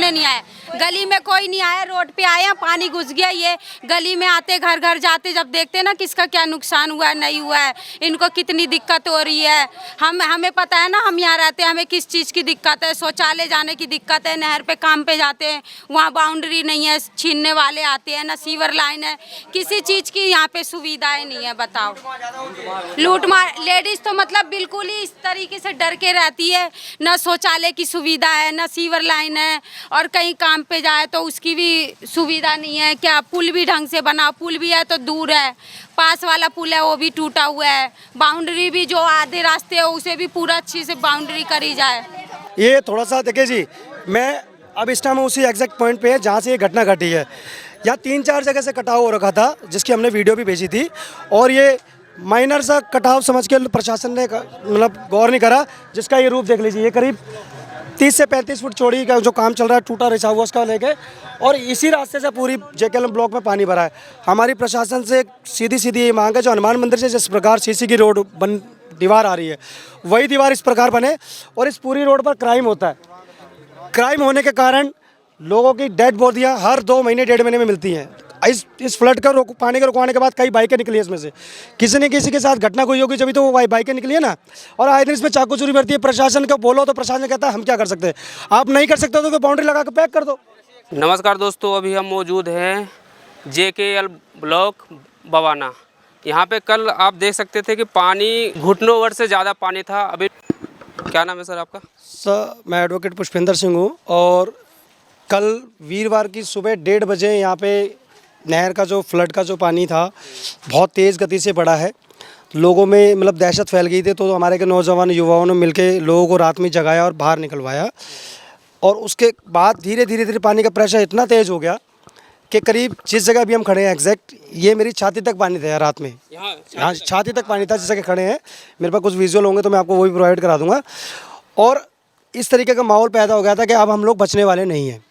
देखने नहीं आए, गली में कोई नहीं आया, रोड पे आए हैं, पानी घुस गया। ये गली में आते घर घर जाते जब देखते ना किसका क्या नुकसान हुआ है नहीं हुआ है, इनको कितनी दिक्कत हो रही है। हमें पता है ना, हम यहाँ रहते हैं, हमें किस चीज़ की दिक्कत है। शौचालय जाने की दिक्कत है, नहर पे काम पे जाते हैं, वहाँ बाउंड्री नहीं है, छीनने वाले आते हैं, ना सीवर लाइन है, किसी चीज़ की यहाँ पे सुविधाएं नहीं है। बताओ, लूट मार। लेडीज तो मतलब बिल्कुल ही इस तरीके से डर के रहती है, ना शौचालय की सुविधा है, ना सीवर लाइन है, और कहीं काम पे जाए तो उसकी भी सुविधा नहीं है। क्या पुल भी ढंग से बना, पुल भी है तो दूर है, पास वाला पुल है वो भी टूटा हुआ है, बाउंड्री भी जो आधे रास्ते है उसे भी पूरा अच्छी से बाउंड्री करी जाए। ये थोड़ा सा देखिए जी, मैं अब इस टाइम उसी एग्जैक्ट पॉइंट पे है जहाँ से ये घटना घटी है। यहाँ 3-4 जगह से कटाव हो रखा था, जिसकी हमने वीडियो भी भेजी थी, और ये माइनर सा कटाव समझ के प्रशासन ने मतलब गौर नहीं करा, जिसका ये रूप देख लीजिए। ये करीब 30 से 35 फुट चौड़ी का जो काम चल रहा है, टूटा रिसा हुआ उसका लेके, और इसी रास्ते से पूरी जेकेएलएम ब्लॉक में पानी भरा है। हमारी प्रशासन से सीधी सीधी ये मांग है, जो हनुमान मंदिर से जिस प्रकार सीसी की रोड बन दीवार आ रही है, वही दीवार इस प्रकार बने, और इस पूरी रोड पर क्राइम होता है। क्राइम होने के कारण लोगों की डेड बॉडियाँ हर 2 महीने 1.5 महीने में मिलती हैं। इस फ्लड का पानी के रुकवाने के बाद कई बाइकें निकली इसमें से, किसी न किसी के साथ घटना कोई होगी जब तो वो बाइकें निकली है ना। और आए दिन इसमें चाकू चोरी बढ़ती है। प्रशासन को बोलो तो प्रशासन कहता है हम क्या कर सकते हैं, आप नहीं कर सकते तो बाउंड्री लगा के पैक कर दो। नमस्कार दोस्तों, अभी हम मौजूद हैं जेकेएल ब्लॉक बवाना। यहाँ पे कल आप देख सकते थे कि पानी घुटनों भर से ज़्यादा पानी था। अभी क्या नाम है सर आपका? सर, मैं एडवोकेट पुष्पेंद्र सिंह हूँ, और कल वीरवार की सुबह 1:30 बजे यहाँ पे नहर का जो फ्लड का जो पानी था बहुत तेज़ गति से बढ़ा है। लोगों में मतलब दहशत फैल गई थी, तो हमारे के नौजवान युवाओं ने मिलकर लोगों को रात में जगाया और बाहर निकलवाया। और उसके बाद धीरे धीरे पानी का प्रेशर इतना तेज़ हो गया कि करीब जिस जगह भी हम खड़े हैं एग्जैक्ट, ये मेरी छाती तक पानी था रात में। यहाँ छाती तक पानी था जिस जगह खड़े हैं। मेरे पास कुछ विजुअल होंगे तो मैं आपको वो भी प्रोवाइड करा दूँगा। और इस तरीके का माहौल पैदा हो गया था कि अब हम लोग बचने वाले नहीं हैं,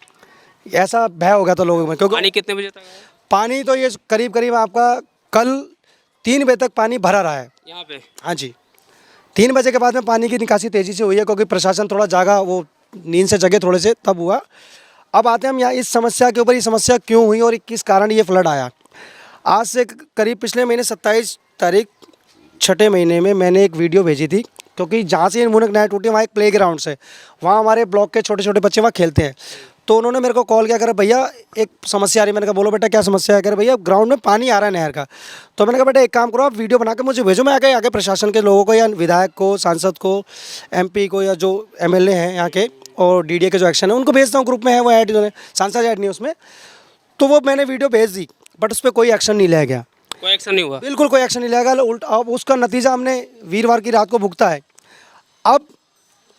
ऐसा भय हो गया था लोगों में। क्योंकि पानी कितने बजे तक आया? पानी तो ये करीब आपका कल 3 बजे तक पानी भरा रहा है यहाँ पे। हाँ जी, 3 बजे के बाद में पानी की निकासी तेज़ी से हुई है, क्योंकि प्रशासन थोड़ा जागा, वो नींद से जगे थोड़े से, तब हुआ। अब आते हैं हम यहाँ इस समस्या के ऊपर, ये समस्या क्यों हुई और किस कारण ये फ्लड आया। आज से करीब पिछले महीने 27 तारीख 6ठे महीने में मैंने एक वीडियो भेजी थी, क्योंकि जहाँ से मुनक नहर टूटी वहाँ एक प्ले ग्राउंड है, वहाँ हमारे ब्लॉक के छोटे छोटे बच्चे वहाँ खेलते हैं। तो उन्होंने मेरे को कॉल किया, करे भैया एक समस्या आ रही है। मैंने कहा बोलो बेटा क्या समस्या है? करे भैया ग्राउंड में पानी आ रहा है नहर का। तो मैंने कहा बेटा एक काम करो, आप वीडियो बना के मुझे भेजो, मैं आगे प्रशासन के लोगों को या विधायक को, सांसद को, MP को, या जो MLA हैं यहाँ के और DDA के जो एक्शन है उनको भेजता हूँ। ग्रुप में है वो ऐड, सांसद ऐड नहीं उसमें। तो वो मैंने वीडियो भेज दी, बट उस पर कोई एक्शन नहीं लिया गया। कोई एक्शन नहीं हुआ? बिल्कुल कोई एक्शन नहीं लिया गया। उल्टा अब उसका नतीजा हमने वीरवार की रात को भुगता है। अब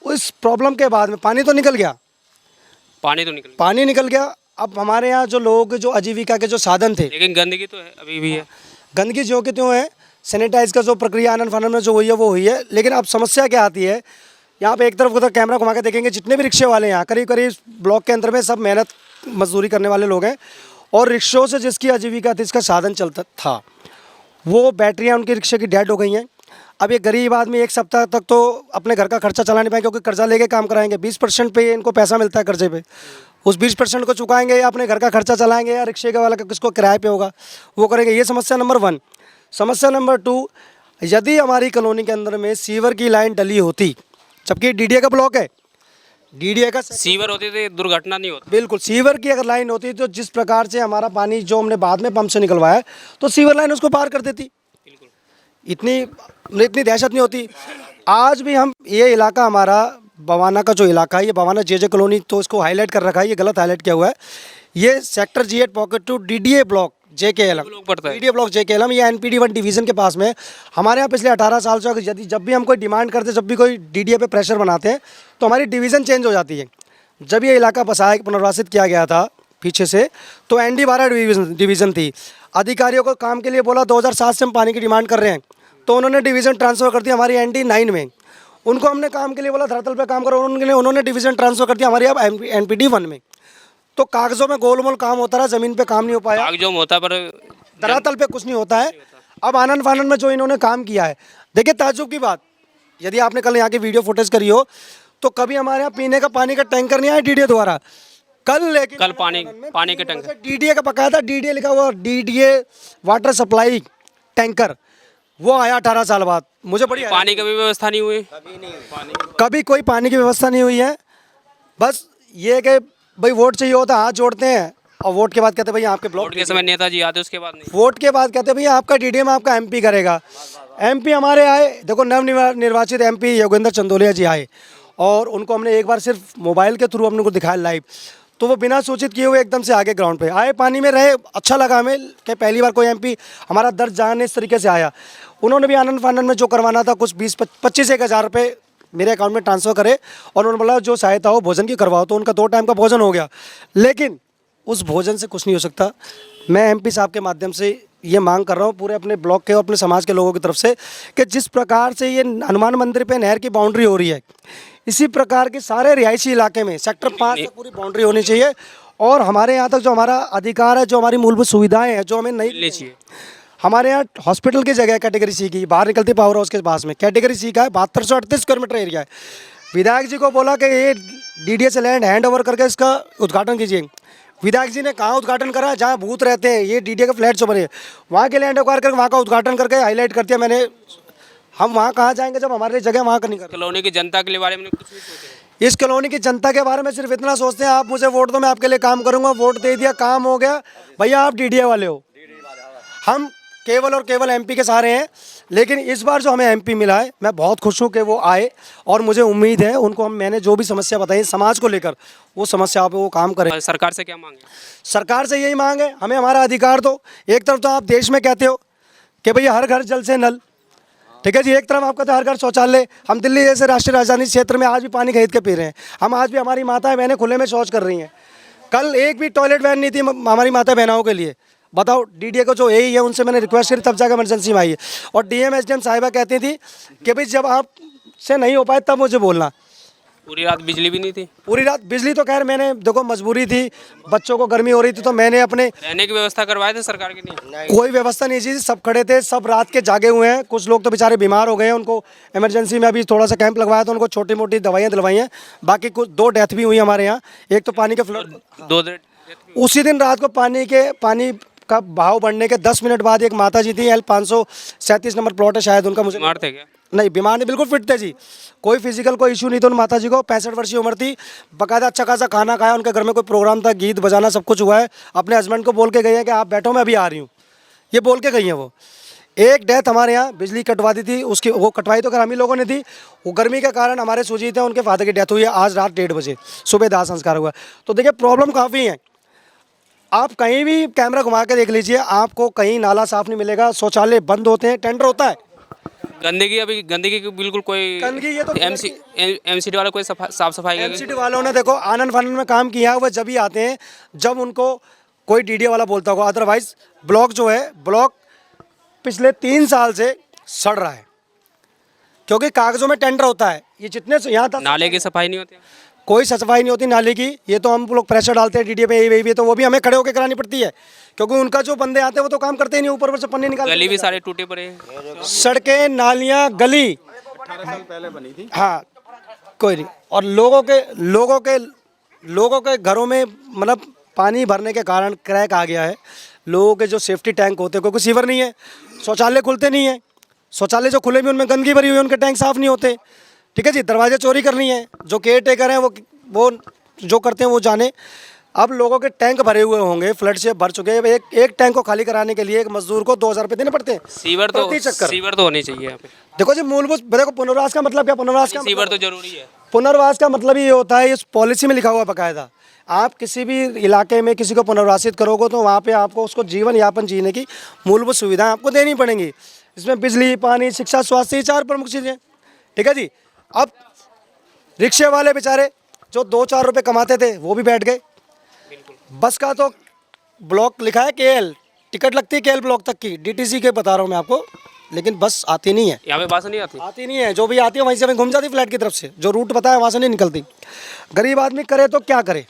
उस प्रॉब्लम के बाद में पानी तो निकल गया, पानी निकल गया। अब हमारे यहाँ जो लोग जो आजीविका के जो साधन थे, लेकिन गंदगी तो है, अभी भी है। गंदगी जो कि त्यों है, सैनिटाइज का जो प्रक्रिया आनंद फानंद में जो हुई है वो हुई है। लेकिन अब समस्या क्या आती है, यहाँ पे एक तरफ उधर कैमरा घुमा के देखेंगे, जितने भी रिक्शे वाले हैं यहाँ करीब ब्लॉक के अंदर में सब मेहनत मजदूरी करने वाले लोग हैं, और रिक्शों से जिसकी आजीविका थी, इसका साधन चलता था, वो बैटरियाँ उनकी रिक्शे की डेड हो गई हैं। अब ये गरीब आदमी 1 सप्ताह तक तो अपने घर का खर्चा चला नहीं पाएंगे, क्योंकि कर्जा लेके काम कराएंगे। 20% पे इनको पैसा मिलता है कर्जे पे, उस 20% को चुकाएंगे या अपने घर का खर्चा चलाएंगे, या रिक्शे के वाला किसको किराए पे होगा वो करेंगे। ये समस्या नंबर 1। समस्या नंबर 2, यदि हमारी कॉलोनी के अंदर में सीवर की लाइन डली होती, जबकि DDA का ब्लॉक है, DDA का सीवर होती तो दुर्घटना नहीं होती। बिल्कुल, सीवर की अगर लाइन होती तो जिस प्रकार से हमारा पानी जो हमने बाद में पंप से निकलवाया, तो सीवर लाइन उसको पार कर देती, इतनी दहशत नहीं होती। आज भी हम ये इलाका हमारा बवाना का जो इलाका है, ये बवाना JJ कॉलोनी, तो इसको हाईलाइट कर रखा है, ये गलत हाईलाइट किया हुआ है। ये sector G8 pocket 2 DDA block JKLM, DDA block JKLM, ये NPD 1 डिवीज़न के पास में। हमारे यहाँ पिछले 18 साल से यदि जब भी हम कोई डिमांड करते, जब भी कोई DDA पे प्रेशर बनाते हैं, तो हमारी डिवीज़न चेंज हो जाती है। जब ये इलाका बसाया पुनर्वासित किया गया था पीछे से, तो ND 12 डिवीज़न थी। अधिकारियों को काम के लिए बोला, 2007 से हम पानी की डिमांड कर रहे हैं, तो उन्होंने डिवीज़न ट्रांसफ़र कर दिया हमारी ND 9 में। उनको हमने काम के लिए बोला धरातल पे काम करो, उन्होंने डिवीज़न ट्रांसफ़र कर दिया हमारी अब NPD 1 में। तो कागज़ों में गोलमोल काम होता रहा, ज़मीन पे काम नहीं हो पाया, कागज़ों में होता पर धरातल पे कुछ नहीं होता है। अब आनंद फानंद में जो इन्होंने काम किया है, देखिए ताज्जुब की बात, यदि आपने कल यहाँ की वीडियो फुटेज करी हो, तो कभी हमारे यहाँ पीने का पानी का टैंकर नहीं आया DDA द्वारा, कल लेकिन कल पानी के टैंकर डीडीए का बकाया था, डीडीए लिखा हुआ, डीडीए वाटर सप्लाई टैंकर, वो आया 18 साल बाद। मुझे बड़ी पानी की भी व्यवस्था नहीं हुई, कभी कोई पानी की व्यवस्था नहीं हुई है। बस ये कि भाई वोट चाहिए होता हाथ जोड़ते हैं और वोट के बाद कहते हैं भाई आपके ब्लॉक वोट के समय नेताजी आते उसके बाद नहीं। वोट के बाद कहते हैं भैया आपका डीडीएम आपका एमपी करेगा। एमपी हमारे आए, देखो निर्वाचित एमपी योगेंद्र चंदोलिया जी आए और उनको हमने एक बार सिर्फ मोबाइल के थ्रू हमने को दिखाया लाइव, तो वो बिना सूचित किए हुए एकदम से आगे ग्राउंड पे आए, पानी में रहे। अच्छा लगा हमें कि पहली बार कोई एमपी हमारा दर्द जाने इस तरीके से आया। उन्होंने भी आनंद फानंद में जो करवाना था कुछ 20-25 हज़ार रुपये मेरे अकाउंट में ट्रांसफ़र करे और उन्होंने बोला जो सहायता हो भोजन की करवाओ, तो उनका 2 टाइम का भोजन हो गया। लेकिन उस भोजन से कुछ नहीं हो सकता। मैं एमपी साहब के माध्यम से ये मांग कर रहा हूँ पूरे अपने ब्लॉक के और अपने समाज के लोगों की तरफ से कि जिस प्रकार से ये हनुमान मंदिर पे नहर की बाउंड्री हो रही है, इसी प्रकार के सारे रिहायशी इलाके में सेक्टर 5 तक पूरी बाउंड्री होनी चाहिए। और हमारे यहाँ तक जो हमारा अधिकार है, जो हमारी मूलभूत सुविधाएँ हैं जो हमें नहीं मिलनी चाहिए। हमारे यहाँ हॉस्पिटल की जगह है कैटेगरी सी की, बाहर निकलती पावर हाउस के पास में कैटेगरी सी का है, 7238 स्क्वायर मीटर एरिया है। विधायक जी को बोला कि ये डीडीए से लैंड हैंड ओवर करके इसका उद्घाटन कीजिए। विधायक जी ने कहाँ उद्घाटन करा, जहाँ भूत रहते हैं, ये डीडीए के फ्लैट जो बने वहाँ के लैंड एक्वायर करके वहाँ का उद्घाटन करके हाईलाइट कर दिया मैंने। हम वहाँ कहाँ जाएंगे जब हमारे लिए जगह वहाँ का नहीं कर। कॉलोनी की जनता के बारे में कुछ नहीं सोचा। इस कॉलोनी की जनता के बारे में सिर्फ इतना सोचते हैं आप मुझे वोट दो मैं आपके लिए काम करूँगा, वोट दे दिया काम हो गया। भैया आप डीडीए वाले हो, हम केवल और केवल एमपी के सहारे हैं। लेकिन इस बार जो हमें एमपी मिला है मैं बहुत खुश हूँ कि वो आए और मुझे उम्मीद है उनको मैंने जो भी समस्या बताई समाज को लेकर वो समस्या पे वो काम करें। सरकार से क्या मांगे? सरकार से यही मांग है हमें हमारा अधिकार दो। एक तरफ तो आप देश में कहते हो कि भैया हर घर जल से नल, ठीक है जी, एक तरफ आपका तो हर घर शौचालय। हम दिल्ली जैसे राष्ट्रीय राजधानी क्षेत्र में आज भी पानी खरीद के पी रहे हैं। हम आज भी हमारी माताएं बहनें खुले में शौच कर रही हैं। कल एक भी टॉयलेट वैन नहीं थी हमारी माता बहनाओं के लिए। बताओ डीडीए को जो यही है उनसे मैंने रिक्वेस्ट करी तब जाकर इमरजेंसी में आई है। और डीएम एसडीएम साहिबा कहती थी कि भाई जब आपसे नहीं हो पाए तब मुझे बोलना। पूरी रात बिजली भी नहीं थी? पूरी रात बिजली तो खैर मैंने देखो मजबूरी थी, बच्चों को गर्मी हो रही थी तो मैंने अपने रहने की व्यवस्था करवाए थे सरकार की? नहीं, कोई व्यवस्था नहीं थी, सब खड़े थे, सब रात के जागे हुए हैं। कुछ लोग तो बेचारे बीमार हो गए हैं, उनको इमरजेंसी में अभी थोड़ा सा कैंप लगवाया था, उनको छोटी मोटी दवाइयाँ दिलवाई हैं। बाकी कुछ 2 डेथ भी हुई हमारे यहाँ। एक तो पानी के फ्लड, 2 उसी दिन रात को पानी का बहाव बढ़ने के 10 मिनट बाद एक माता जी थी, L537 नंबर प्लॉट है शायद उनका, मुझे बीमार थे क्या? नहीं बीमार नहीं, बिल्कुल फिट थे जी, कोई फिजिकल कोई इशू नहीं था उन माता जी को। 65 वर्षीय उम्र थी, बाकायदा अच्छा खासा खाना खाया, उनके घर में कोई प्रोग्राम था, गीत बजाना सब कुछ हुआ है। अपने हस्बैंड को बोल के गई है कि आप बैठो मैं अभी आ रही हूँ, ये बोल के गई हैं वो। एक डेथ हमारे यहाँ बिजली कटवा दी थी, उसकी वो कटवाई तो हम ही लोगों ने थी, वो गर्मी के कारण हमारे सुजीत हैं उनके फादर की डेथ हुई है आज रात 1:30 बजे, सुबह दाह संस्कार हुआ। तो देखिए प्रॉब्लम काफ़ी है। आप कहीं भी कैमरा घुमा के देख लीजिए, आपको कहीं नाला साफ नहीं मिलेगा, शौचालय बंद होते हैं, टेंडर होता है। गंदगी की बिल्कुल कोई गंदगी ये तो एमसीडी वाला कोई साफ सफाई? एमसीडी वालों ने देखो आनंद फानंद में काम किया है, वो जब ही आते हैं जब उनको कोई डीडीए वाला बोलता होगा। अदरवाइज ब्लॉक जो है, ब्लॉक पिछले 3 साल से सड़ रहा है क्योंकि कागजों में टेंडर होता है। ये जितने यहाँ तक नाले की सफाई नहीं होती, कोई सफाई नहीं होती नाले की। ये तो हम लोग प्रेशर डालते हैं डीडीए पे, यही तो वो भी हमें खड़े होकर करानी पड़ती है क्योंकि उनका जो बंदे आते हैं वो तो काम करते ही नहीं, ऊपर से पन्नी निकाल। गली भी सारे टूटे पड़े हैं, सड़कें नालियाँ गली 18 साल पहले बनी थी। हाँ कोई नहीं। और लोगों के घरों में मतलब पानी भरने के कारण क्रैक आ गया है। लोगों के जो सेफ्टी टैंक होते हैं, क्योंकि सीवर नहीं है, शौचालय खुलते नहीं है, शौचालय जो खुले भी उनमें गंदगी भरी हुई है, उनके टैंक साफ़ नहीं होते, ठीक है जी। दरवाजे चोरी करनी है, जो केयर टेकर हैं वो जो करते हैं वो जाने। अब लोगों के टैंक भरे हुए होंगे, फ्लड से भर चुके हैं, एक टैंक को खाली कराने के लिए एक मजदूर को 2000 रुपये देने पड़ते हैं। सीवर तो होनी चाहिए यहाँ पे। देखो जी मूलभूत, देखो पुनर्वास का मतलब क्या, पुनर्वास का सीवर तो जरूरी है। पुनर्वास का मतलब ये होता है, इस पॉलिसी में लिखा हुआ बाकायदा, आप किसी भी इलाके में किसी को पुनर्वासित करोगे तो वहाँ पे आपको उसको जीवन यापन जीने की मूलभूत सुविधाएं आपको देनी पड़ेंगी। इसमें बिजली, पानी, शिक्षा, स्वास्थ्य, ये 4 प्रमुख चीज़ें, ठीक है जी। अब रिक्शे वाले बेचारे जो 2-4 रुपये कमाते थे वो भी बैठ गए। बस का तो ब्लॉक लिखा है KL, टिकट लगती है KL ब्लॉक तक की, DTC के बता रहा हूँ मैं आपको, लेकिन बस आती नहीं है। यहाँ पे बस नहीं आती नहीं है, जो भी आती है वहीं से हमें घूम जाती फ्लैट की तरफ से, जो रूट पता है वहाँ से नहीं निकलती। गरीब आदमी करे तो क्या करे,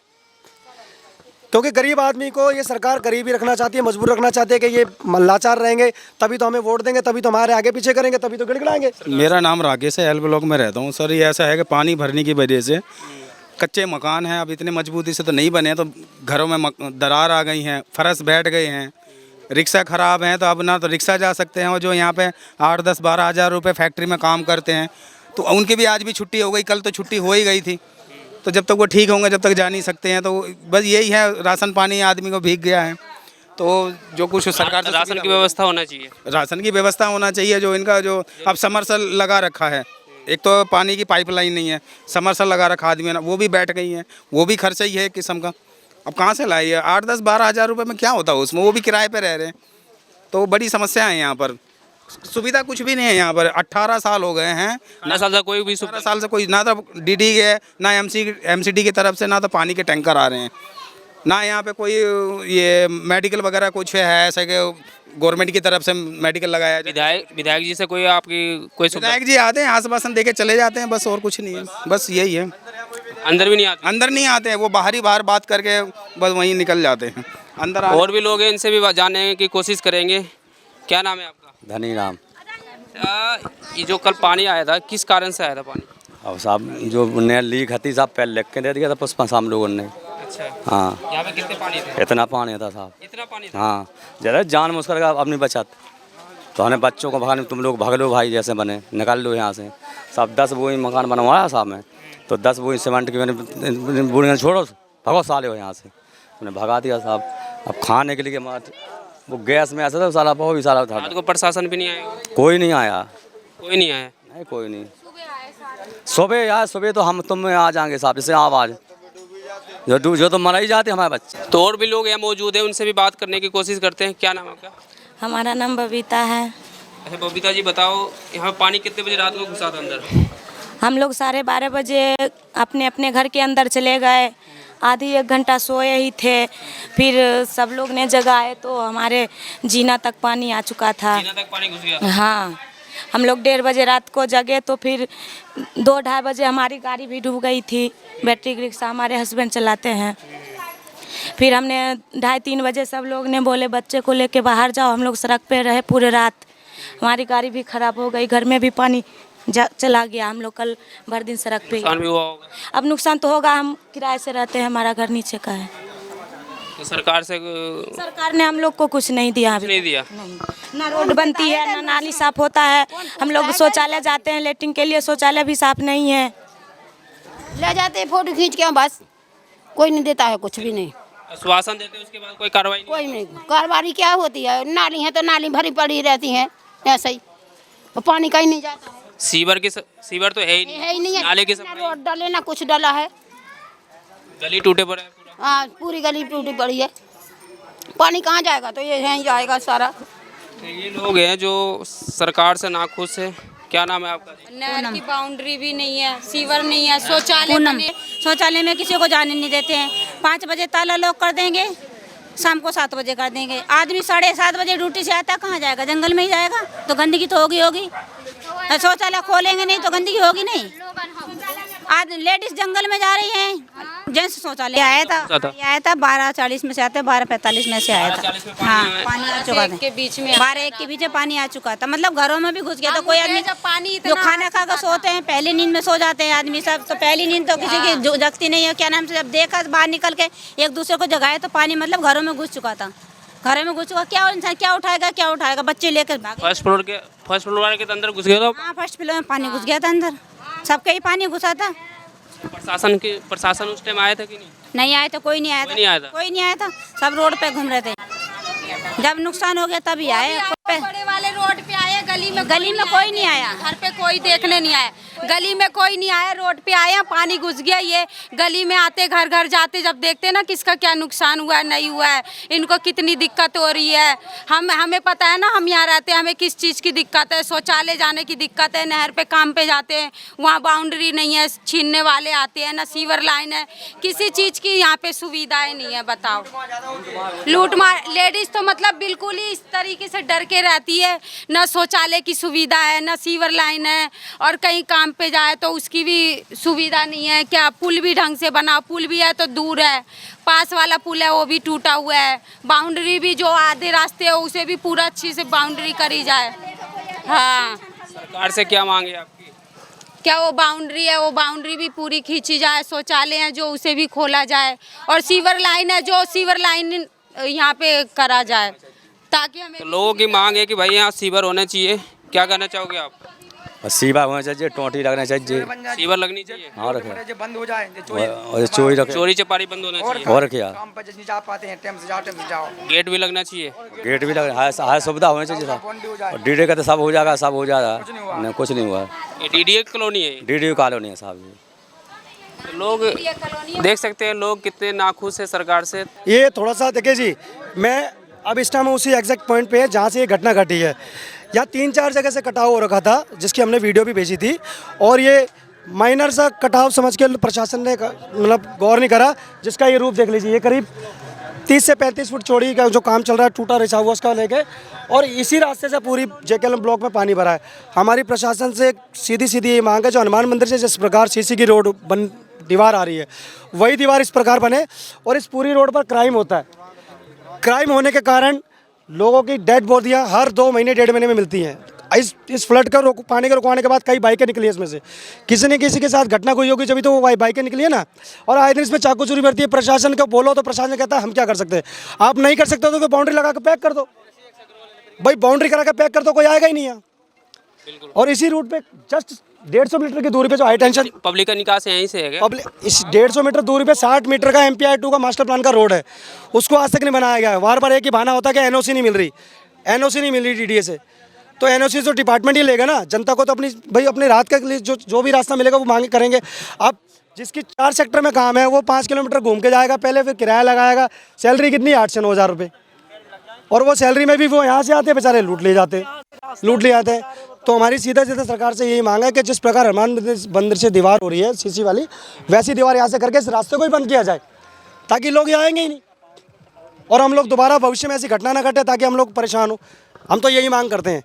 क्योंकि गरीब आदमी को ये सरकार गरीबी रखना चाहती है, मजबूर रखना चाहती है कि ये लाचार रहेंगे तभी तो हमें वोट देंगे, तभी तो हमारे आगे पीछे करेंगे, तभी तो गिड़गिड़ाएंगे। मेरा नाम राकेश है, L ब्लॉक में रहता हूँ सर। ये ऐसा है कि पानी भरने की वजह से कच्चे मकान हैं, अब इतने मजबूती से तो नहीं बने, तो घरों में दरार आ गई हैं, फर्श बैठ गए हैं, रिक्शा ख़राब हैं, तो अब ना तो रिक्शा जा सकते हैं, और जो यहाँ पे 8-10-12 हज़ार रुपये फैक्ट्री में काम करते हैं तो उनकी भी आज भी छुट्टी हो गई, कल तो छुट्टी हो ही गई थी। तो जब तक वो ठीक होंगे जब तक जा नहीं सकते हैं। तो बस यही है, राशन पानी आदमी को भीग गया है। तो जो कुछ सरकार से राशन की व्यवस्था होना चाहिए। राशन की व्यवस्था होना चाहिए। जो इनका जो अब समरसेल लगा रखा है, एक तो पानी की पाइपलाइन नहीं है, समरसेल लगा रखा आदमी ने, वो भी बैठ गई हैं, वो भी खर्चा ही है एक किस्म का। अब कहाँ से लाइए 8-10-12 हज़ार रुपये में क्या होता है उसमें, वो भी किराए पे रह रहे हैं। तो बड़ी समस्या है यहाँ पर, सुविधा कुछ भी नहीं है यहाँ पर। 18 साल हो गए हैं, 18 साल से कोई भी 18 साल से कोई ना तो डीडी है ना एमसीडी की तरफ से, ना तो पानी के टैंकर आ रहे हैं, ना यहाँ पे कोई ये मेडिकल वगैरह कुछ है ऐसे कि गवर्नमेंट की तरफ से मेडिकल लगाया जाए। विधायक जी से कोई आपकी कोई सुविधा? विधायक जी आते हैं, आश्वासन दे के चले जाते हैं, बस और कुछ नहीं है, बस यही है। अंदर भी नहीं आते? अंदर नहीं आते हैं, वो बाहर बात करके बस वहीं निकल जाते हैं। अंदर और भी लोग हैं, इनसे भी जानने की कोशिश करेंगे। क्या नाम है आपका? धनी राम। ये जो कल पानी आया था, किस कारण से आया था पानी? अब साहब जो ने लीक हती साहब पहले लिख के दे दिया था पुष्पा साहब लोगों ने। अच्छा, हाँ, यहाँ पे कितने पानी थे? इतना पानी था साहब, इतना पानी था? हाँ, जरा जान मुश्किल का अपनी बचत, तो हमें बच्चों को भगाने, तुम लोग भाग लो भाई, जैसे बने निकाल लो यहाँ से। साहब 10 बोरी मकान बनवाया साहब में, तो 10 बोरी सीमेंट की मैंने बोरियाँ छोड़ो, भगो साले हो यहाँ से, उन्हें भगा दिया साहब। अब खाने के लिए वो गैस में ऐसा था साला, वो भी साला था। रात को प्रशासन भी नहीं आया? कोई नहीं आया, कोई नहीं आया? नहीं कोई नहीं। सुबह यार, सुबह तो हम तुम आ जाएंगे साहब, जैसे आवाज़ जो तो मरा ही जाते हमारे बच्चे। तो और भी लोग यहाँ मौजूद हैं, उनसे भी बात करने की कोशिश करते हैं। क्या नाम आपका? हमारा नाम बबीता है। अच्छा बबीता जी बताओ, यहाँ पानी कितने बजे रात को घुसा था अंदर? हम लोग 12:30 बजे अपने अपने घर के अंदर चले गए, आधी 1 घंटा सोए ही थे, फिर सब लोग ने जगाए तो हमारे जीना तक पानी आ चुका था। जीना तक पानी घुस गया? हाँ, हम लोग 1:30 बजे रात को जगे तो फिर 2-2:30 बजे हमारी गाड़ी भी डूब गई थी। बैटरी रिक्शा हमारे हस्बैंड चलाते हैं। फिर हमने 2:30-3 बजे सब लोग ने बोले बच्चे को लेके बाहर जाओ, हम लोग सड़क पे रहे पूरे रात। हमारी गाड़ी भी ख़राब हो गई, घर में भी पानी चला गया, हम लोग कल भर दिन सड़क पे। नुकसान भी हुआ होगा? अब नुकसान तो होगा, हम किराए से रहते हैं, हमारा घर नीचे का है। तो सरकार ने हम लोग को कुछ नहीं दिया अभी। नहीं दिया? नहीं, ना रोड बनती है, ना नाली साफ होता है। हम लोग शौचालय जाते हैं लेटरिन के लिए, शौचालय भी साफ नहीं है। ले जाते हैं फोटो खींच के, बस कोई नहीं देता है, कुछ भी नहीं। आश्वासन देते हैं, उसके बाद कोई कार्रवाई नहीं? कोई नहीं कार्रवाई क्या होती है, नाली है तो नाली भरी पड़ी रहती है ऐसे ही, पानी कहीं नहीं जाता है। सीवर तो है ही नहीं, है ही नहीं है। नाले के ना रोड डाले ना कुछ डाला है, गली टूटे पड़े है पूरा। हाँ पूरी गली टूटी पड़ी है, पानी कहाँ जाएगा, तो ये यहीं जाएगा सारा। तो ये लोग हैं जो सरकार से नाखुश है। क्या नाम है आपका? नहर की बाउंड्री भी नहीं है, सीवर नहीं है, शौचालय में किसी को जाने नहीं देते हैं। 5 बजे ताला लॉक कर देंगे, शाम को 7 बजे कर देंगे। आदमी 7:30 बजे ड्यूटी से आता, कहाँ जाएगा? जंगल में ही जाएगा, तो गंदगी तो होगी। शौचालय खोलेंगे नहीं तो गंदगी होगी नहीं। आज लेडीज जंगल में जा रही हैं, जेंट्स शौचालय आया था 12:40 में से आते, 12:45 में से आया था। हाँ, पानी आ चुका था के बीच में, 12-1 के बीच में पानी आ चुका था, मतलब घरों में भी घुस गया। तो कोई आदमी जब पानी जो खाना खाकर सोते हैं, पहली नींद में सो जाते हैं आदमी सब, तो पहली नींद तो किसी की जगती नहीं है। क्या नाम से जब देखा बाहर निकल के एक दूसरे को जगाए तो पानी मतलब घरों में घुस चुका था। घरों में घुस चुका, क्या इंसान क्या उठाएगा, बच्चे लेकर भागे। फर्स्ट फ्लोर वाले के अंदर घुस गया था? हाँ, फर्स्ट फ्लोर में पानी घुस गया था अंदर, सबके ही पानी घुसा था। प्रशासन उस टाइम आया था कि नहीं आया था, कोई नहीं आया था, सब रोड पे घूम रहे थे। जब नुकसान हो गया तभी आए। बड़े वाले रोड पे आए, गली में कोई नहीं आया, घर पे कोई देखने नहीं आया, गली में कोई नहीं आया, रोड पे आया, पानी घुस गया। ये गली में आते घर घर जाते जब देखते ना किसका क्या नुकसान हुआ है नहीं हुआ है, इनको कितनी दिक्कत हो रही है। हमें पता है ना, हम यहाँ रहते हैं, हमें किस चीज़ की दिक्कत है। शौचालय जाने की दिक्कत है, नहर पे काम पे जाते हैं, वहाँ बाउंड्री नहीं है, छीनने वाले आते हैं, ना सीवर लाइन है, किसी चीज़ की यहाँ पे सुविधाएं नहीं है। बताओ, लूट मार, लेडीज तो मतलब बिल्कुल ही इस तरीके से डर के रहती है, ना शौचालय की सुविधा है, ना सीवर लाइन है, और कहीं काम पे जाए तो उसकी भी सुविधा नहीं है। क्या पुल भी ढंग से बना, पुल भी है तो दूर है, पास वाला पुल है वो भी टूटा हुआ है, बाउंड्री भी जो आधे रास्ते है उसे भी पूरा अच्छी से बाउंड्री करी जाए। हाँ, सरकार से क्या मांगे आपकी? क्या वो बाउंड्री है, वो बाउंड्री भी पूरी खींची जाए, शौचालय है जो उसे भी खोला जाए, और सीवर लाइन है जो सीवर लाइन यहाँ पे करा जाए, ताकि हमें तो लोगों की मांग है कि भाई यहाँ सीवर होने चाहिए, क्या कहना चाहोगे आप? सीवा होना चाहिए, टोटी लगना चाहिए। सीवर लगनी चाहिए हाँ रखे बंद हो जाए और चोरी रखे चोरी चपारी बंद होना चाहिए और क्या काम पर नहीं जा पाते हैं, टाइम से जाओ गेट भी लगना चाहिए गेट भी लग हर सुविधा होनी चाहिए साहब। डीडी का तो सब हो जाएगा, सब हो जाएगा। नहीं कुछ नहीं हुआ। ये डीडीए कॉलोनी है डीडी कॉलोनी है साहब जी। तो लोग देख सकते हैं लोग कितने नाखुश है सरकार से। ये थोड़ा सा देखिए जी, मैं अब इस टाइम उसी एग्जैक्ट पॉइंट पे है जहाँ से ये घटना घटी है। यहाँ 3-4 जगह से कटाव हो रखा था, जिसकी हमने वीडियो भी भेजी थी, और ये माइनर सा कटाव समझ के प्रशासन ने मतलब गौर नहीं करा, जिसका ये रूप देख लीजिए। ये करीब 30 से 35 फुट चौड़ी का जो काम चल रहा है, टूटा रिसा हुआ उसका लेके, और इसी रास्ते से पूरी जेकेएलएम ब्लॉक में पानी भरा है। हमारी प्रशासन से सीधी ये मांग है, जो हनुमान मंदिर से जिस प्रकार सीसी की रोड बन दीवार आ रही है, वही दीवार इस प्रकार बने, और इस पूरी रोड पर क्राइम होता है। क्राइम होने के कारण लोगों की डेड बॉडियाँ हर 2 महीने 1.5 महीने में मिलती हैं। इस फ्लड का पानी के रुकवाने के बाद कई बाइकें निकली हैं इसमें से, किसी न किसी के साथ घटना कोई होगी जब तो वो बाइकें निकली है ना, और आए दिन इसमें चाकू चोरी बढ़ती है। प्रशासन को बोलो तो प्रशासन कहता है हम क्या कर सकते हैं, आप नहीं कर सकते तो बाउंड्री लगा के पैक कर दो भाई, बाउंड्री करा के पैक कर दो, कोई आएगा ही नहीं है। और इसी रूट पे जस्ट 150 मीटर की दूरी पे जो हाई टेंशन पब्लिक का निकास यहीं से है क्या? पब्लिक इस 150 मीटर दूरी पे 60 मीटर का MPI 2 का मास्टर प्लान का रोड है, उसको आज तक नहीं बनाया गया है। बार बार एक ही बहाना होता है कि NOC नहीं मिल रही, NOC नहीं मिल रही DDA से। तो NOC तो डिपार्टमेंट ही लेगा ना, जनता को तो अपनी भाई अपने रात के लिए जो भी रास्ता मिलेगा वो मांगे करेंगे। अब जिसकी 4 सेक्टर में काम है वो 5 किलोमीटर घूम के जाएगा, पहले फिर किराया लगाएगा। सैलरी कितनी 8 से 9 हज़ार रुपये, और वो सैलरी में भी वो यहाँ से आते हैं बेचारे, लूट ले जाते हैं। तो हमारी सीधा सरकार से यही मांग है कि जिस प्रकार हनुमान मंदिर से दीवार हो रही है सीसी वाली, वैसी दीवार यहाँ से करके इस रास्ते को ही बंद किया जाए, ताकि लोग यहाँ आएंगे ही नहीं, और हम लोग दोबारा भविष्य में ऐसी घटना ना घटे, ताकि हम लोग परेशान हो। हम तो यही मांग करते हैं।